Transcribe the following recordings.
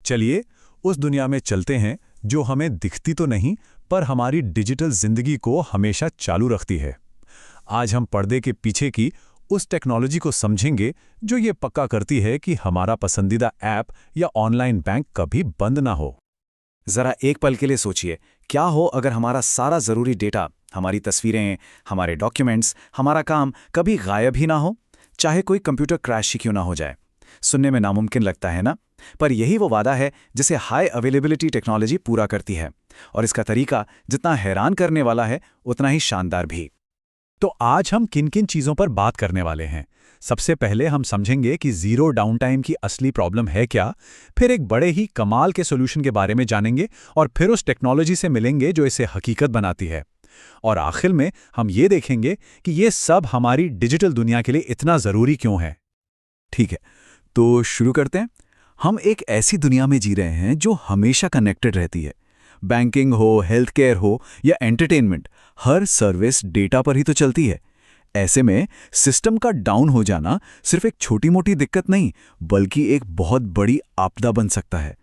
चलिए उस दुनिया में चलते हैं जो हमें दिखती तो नहीं पर हमारी डिजिटल जिंदगी को हमेशा चालू रखती है। आज हम पर्दे के पीछे की उस टेक्नोलॉजी को समझेंगे जो ये पक्का करती है कि हमारा पसंदीदा ऐप या ऑनलाइन बैंक कभी बंद ना हो। जरा एक पल के लिए सोचिए, क्या हो अगर हमारा सारा जरूरी डेटा, हमारी तस्वीरें, हमारे डॉक्यूमेंट्स, हमारा काम कभी गायब ही ना हो, चाहे कोई कंप्यूटर क्रैश ही क्यों ना हो जाए। सुनने में नामुमकिन लगता है ना, पर यही वो वादा है जिसे हाई अवेलेबिलिटी टेक्नोलॉजी पूरा करती है, और इसका तरीका जितना हैरान करने वाला है उतना ही शानदार भी। तो आज हम किन किन चीज़ों पर बात करने वाले हैं। सबसे पहले हम समझेंगे कि जीरो डाउनटाइम की असली प्रॉब्लम है क्या, फिर एक बड़े ही कमाल के सॉल्यूशन के बारे में जानेंगे और फिर उस टेक्नोलॉजी से मिलेंगे जो इसे हकीकत बनाती है। और आखिर में हम ये देखेंगे कि ये सब हमारी डिजिटल दुनिया के लिए इतना ज़रूरी क्यों है। ठीक है, तो शुरू करते हैं। हम एक ऐसी दुनिया में जी रहे हैं जो हमेशा कनेक्टेड रहती है। बैंकिंग हो, हेल्थ केयर हो या एंटरटेनमेंट, हर सर्विस डेटा पर ही तो चलती है। ऐसे में सिस्टम का डाउन हो जाना सिर्फ एक छोटी मोटी दिक्कत नहीं, बल्कि एक बहुत बड़ी आपदा बन सकता है।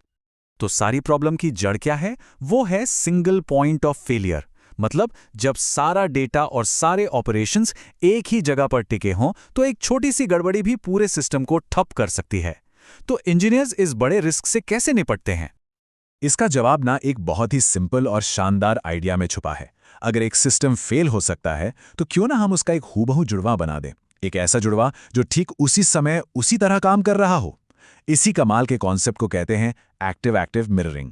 तो सारी प्रॉब्लम की जड़ क्या है? वो है सिंगल पॉइंट ऑफ फेलियर। मतलब जब सारा डेटा और सारे ऑपरेशंस एक ही जगह पर टिके हों तो एक छोटी सी गड़बड़ी भी पूरे सिस्टम को ठप कर सकती है। तो इंजीनियर्स इस बड़े रिस्क से कैसे निपटते हैं? इसका जवाब ना एक बहुत ही सिंपल और शानदार आइडिया में छुपा है। अगर एक सिस्टम फेल हो सकता है तो क्यों ना हम उसका एक हूबहू जुड़वा बना दें, एक ऐसा जुड़वा जो ठीक उसी समय उसी तरह काम कर रहा हो। इसी कमाल के कॉन्सेप्ट को कहते हैं एक्टिव एक्टिव मिररिंग।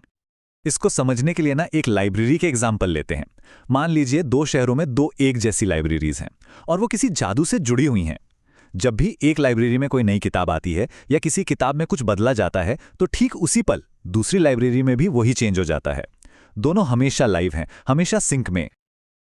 इसको समझने के लिए ना एक लाइब्रेरी के एग्जाम्पल लेते हैं। मान लीजिए दो शहरों में दो एक जैसी लाइब्रेरीज हैं और वो किसी जादू से जुड़ी हुई हैं। जब भी एक लाइब्रेरी में कोई नई किताब आती है या किसी किताब में कुछ बदला जाता है तो ठीक उसी पल दूसरी लाइब्रेरी में भी वही चेंज हो जाता है। दोनों हमेशा लाइव हैं, हमेशा सिंक में।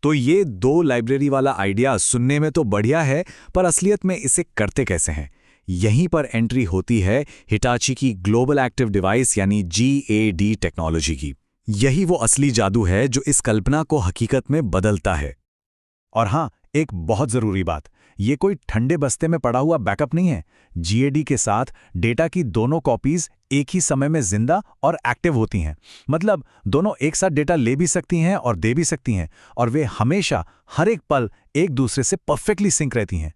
तो ये दो लाइब्रेरी वाला आइडिया सुनने में तो बढ़िया है, पर असलियत में इसे करते कैसे हैं? यहीं पर एंट्री होती है हिटाची की ग्लोबल एक्टिव डिवाइस यानी GAD टेक्नोलॉजी की। यही वो असली जादू है जो इस कल्पना को हकीकत में बदलता है। और हाँ, एक बहुत ज़रूरी बात, ये कोई ठंडे बस्ते में पड़ा हुआ बैकअप नहीं है। GAD के साथ डेटा की दोनों कॉपीज एक ही समय में जिंदा और एक्टिव होती हैं। मतलब दोनों एक साथ डेटा ले भी सकती हैं और दे भी सकती हैं, और वे हमेशा हर एक पल एक दूसरे से परफेक्टली सिंक रहती हैं।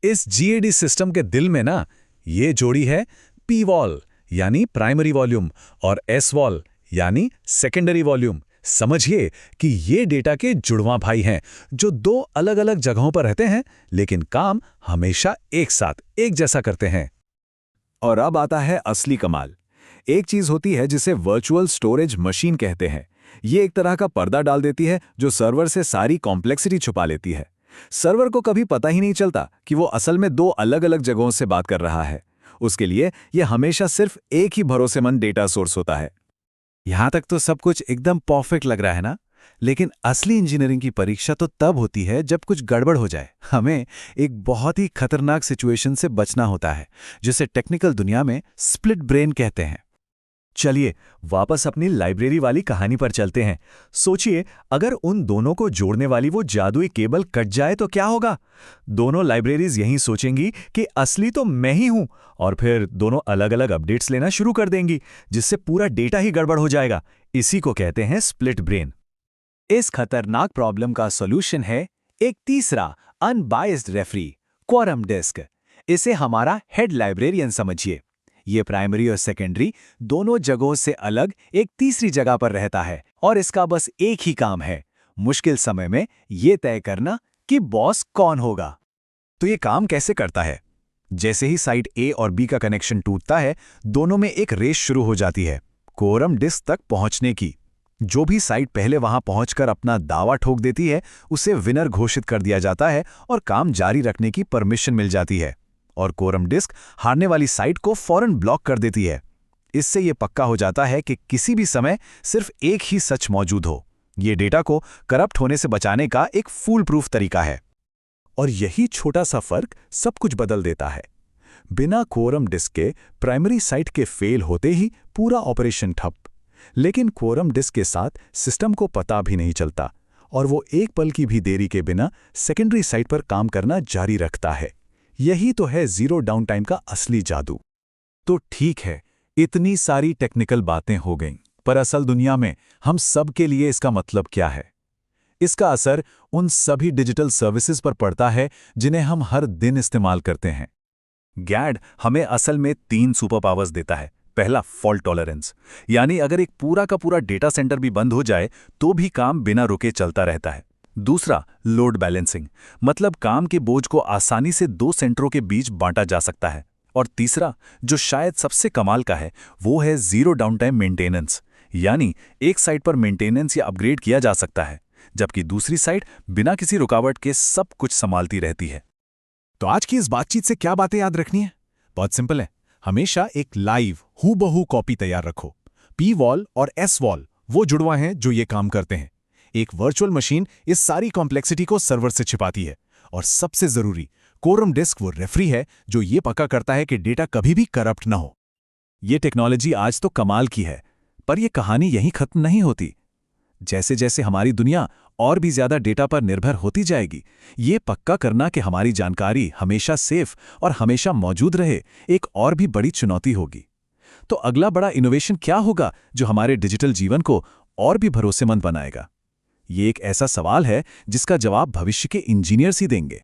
इस GAD सिस्टम के दिल में ना ये जोड़ी है P-वॉल यानी प्राइमरी वॉल्यूम और S-वॉल यानी सेकेंडरी वॉल्यूम। समझिए कि ये डेटा के जुड़वां भाई हैं जो दो अलग अलग जगहों पर रहते हैं लेकिन काम हमेशा एक साथ एक जैसा करते हैं। और अब आता है असली कमाल। एक चीज होती है जिसे वर्चुअल स्टोरेज मशीन कहते हैं। ये एक तरह का पर्दा डाल देती है जो सर्वर से सारी कॉम्प्लेक्सिटी छुपा लेती है। सर्वर को कभी पता ही नहीं चलता कि वो असल में दो अलग अलग जगहों से बात कर रहा है। उसके लिए यह हमेशा सिर्फ एक ही भरोसेमंद डेटा सोर्स होता है। यहां तक तो सब कुछ एकदम परफेक्ट लग रहा है ना, लेकिन असली इंजीनियरिंग की परीक्षा तो तब होती है जब कुछ गड़बड़ हो जाए। हमें एक बहुत ही खतरनाक सिचुएशन से बचना होता है जिसे टेक्निकल दुनिया में स्प्लिट ब्रेन कहते हैं। चलिए वापस अपनी लाइब्रेरी वाली कहानी पर चलते हैं। सोचिए अगर उन दोनों को जोड़ने वाली वो जादुई केबल कट जाए तो क्या होगा? दोनों लाइब्रेरीज यही सोचेंगी कि असली तो मैं ही हूं, और फिर दोनों अलग अलग अपडेट्स लेना शुरू कर देंगी, जिससे पूरा डेटा ही गड़बड़ हो जाएगा। इसी को कहते हैं स्प्लिट ब्रेन। इस खतरनाक प्रॉब्लम का सॉल्यूशन है एक तीसरा अनबायस्ड रेफरी, क्वोरम डिस्क। इसे हमारा हेड लाइब्रेरियन समझिए। ये प्राइमरी और सेकेंडरी दोनों जगहों से अलग एक तीसरी जगह पर रहता है, और इसका बस एक ही काम है, मुश्किल समय में ये तय करना कि बॉस कौन होगा। तो ये काम कैसे करता है? जैसे ही साइट A और B का कनेक्शन टूटता है, दोनों में एक रेस शुरू हो जाती है क्वोरम डिस्क तक पहुंचने की। जो भी साइट पहले वहां पहुंचकर अपना दावा ठोक देती है, उसे विनर घोषित कर दिया जाता है और काम जारी रखने की परमिशन मिल जाती है। और क्वोरम डिस्क हारने वाली साइट को फौरन ब्लॉक कर देती है। इससे यह पक्का हो जाता है कि किसी भी समय सिर्फ एक ही सच मौजूद हो। यह डेटा को करप्ट होने से बचाने का एक फूल प्रूफ तरीका है। और यही छोटा सा फर्क सब कुछ बदल देता है। बिना क्वोरम डिस्क के प्राइमरी साइट के फेल होते ही पूरा ऑपरेशन ठप। लेकिन क्वोरम डिस्क के साथ सिस्टम को पता भी नहीं चलता, और वो एक पल की भी देरी के बिना सेकेंडरी साइट पर काम करना जारी रखता है। यही तो है जीरो डाउन टाइम का असली जादू। तो ठीक है, इतनी सारी टेक्निकल बातें हो गईं, पर असल दुनिया में हम सब के लिए इसका मतलब क्या है? इसका असर उन सभी डिजिटल सर्विसेज पर पड़ता है जिन्हें हम हर दिन इस्तेमाल करते हैं। गैड हमें असल में 3 सुपर पावर्स देता है। पहला, फॉल्ट टॉलरेंस, यानी अगर एक पूरा का पूरा डेटा सेंटर भी बंद हो जाए तो भी काम बिना रुके चलता रहता है। दूसरा, लोड बैलेंसिंग, मतलब काम के बोझ को आसानी से 2 सेंटरों के बीच बांटा जा सकता है। और तीसरा, जो शायद सबसे कमाल का है, वो है जीरो डाउनटाइम मेंटेनेंस, यानी एक साइट पर मेंटेनेंस या अपग्रेड किया जा सकता है जबकि दूसरी साइट बिना किसी रुकावट के सब कुछ संभालती रहती है। तो आज की इस बातचीत से क्या बातें याद रखनी है? बहुत सिंपल है। हमेशा एक लाइव हूबहू कॉपी तैयार रखो। पी वॉल और एस वॉल वो जुड़वा हैं जो ये काम करते हैं। एक वर्चुअल मशीन इस सारी कॉम्प्लेक्सिटी को सर्वर से छिपाती है। और सबसे जरूरी, कोरम डिस्क वो रेफरी है जो ये पक्का करता है कि डेटा कभी भी करप्ट ना हो। ये टेक्नोलॉजी आज तो कमाल की है, पर यह कहानी यहीं खत्म नहीं होती। जैसे जैसे हमारी दुनिया और भी ज्यादा डेटा पर निर्भर होती जाएगी, ये पक्का करना कि हमारी जानकारी हमेशा सेफ और हमेशा मौजूद रहे, एक और भी बड़ी चुनौती होगी। तो अगला बड़ा इनोवेशन क्या होगा जो हमारे डिजिटल जीवन को और भी भरोसेमंद बनाएगा? ये एक ऐसा सवाल है जिसका जवाब भविष्य के इंजीनियर्स ही देंगे।